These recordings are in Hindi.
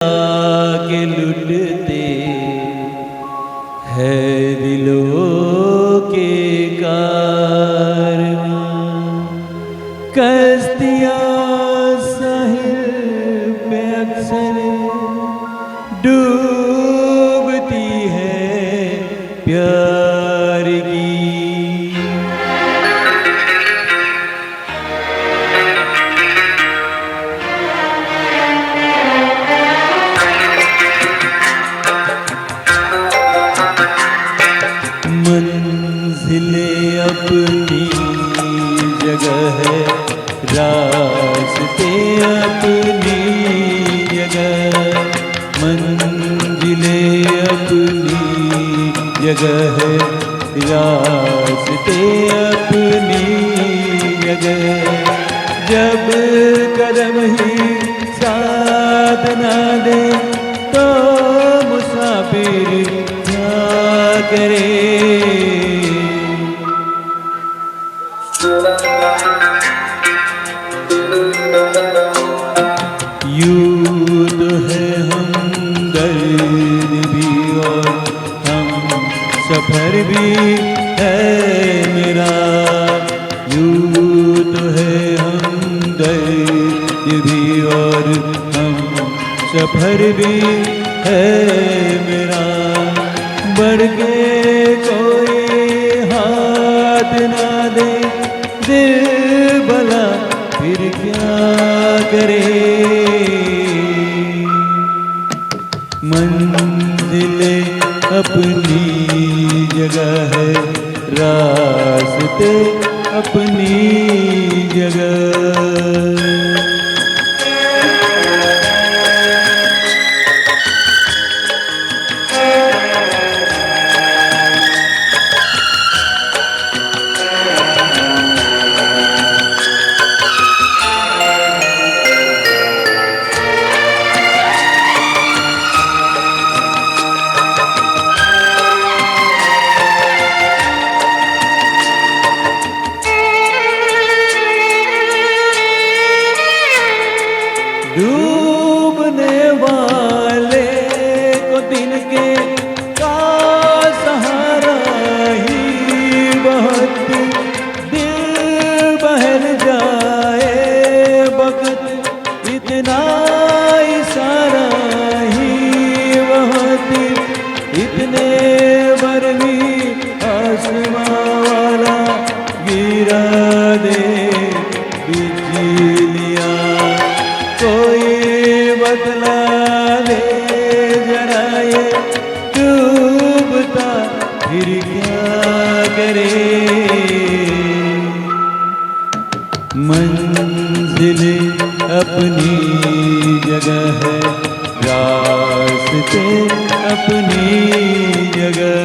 के लुटते है दिलों के कारवां, कश्तियाँ साहिल पे अक्सर डूबती है प्यार की। मंजिलें अपनी जगह है, रास्ते अपनी जगह, मंजिलें अपनी जगह है, रास्ते अपनी जगह। जब कदम ही साथ ना दे तो मुसाफिर क्या करे। यूं तो है हमदर्द भी और हम सफर भी है मेरा, यूं तो है हमदर्द भी और हम सफर भी है मेरा। बढ़ के कोई हाथ ना दे दिल भला फिर क्या करे। मंजिलें अपनी जगह है, रास्ते अपनी जगह। डूबने वाले को दिन के का सहारा ही बहुत, दिल बहल जाए वक्त इतना इशारा ही बहुत, इतने पर भी आसमां वाला गिरा दे बिजलियां। कोई बदला ले जरा ये डूबता फिर क्या करे। मंजिलें अपनी जगह है, रास्ते अपनी जगह।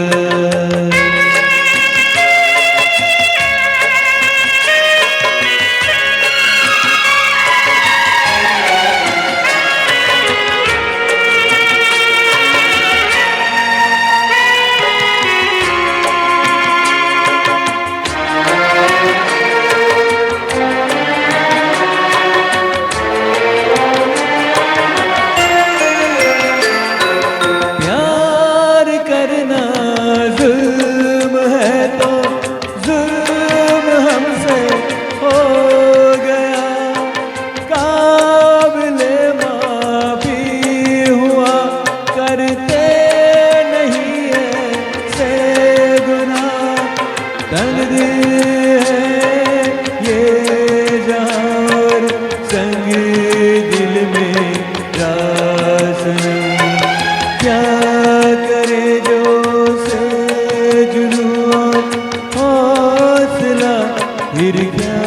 फिर क्या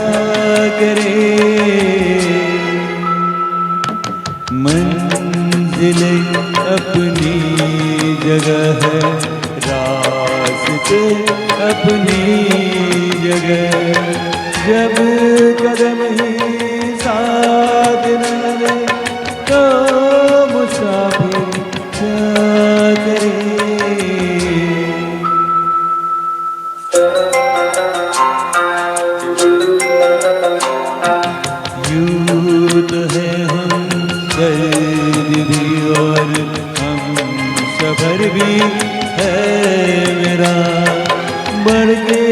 करे। मंजिलें अपनी जगह है, रास्ते अपनी जगह। जब कदम ही साथ न दे तो मुसाफिर क्या करे। यूं तो है हम दर्द भी और हम सफर भी है मेरा, बढ़ के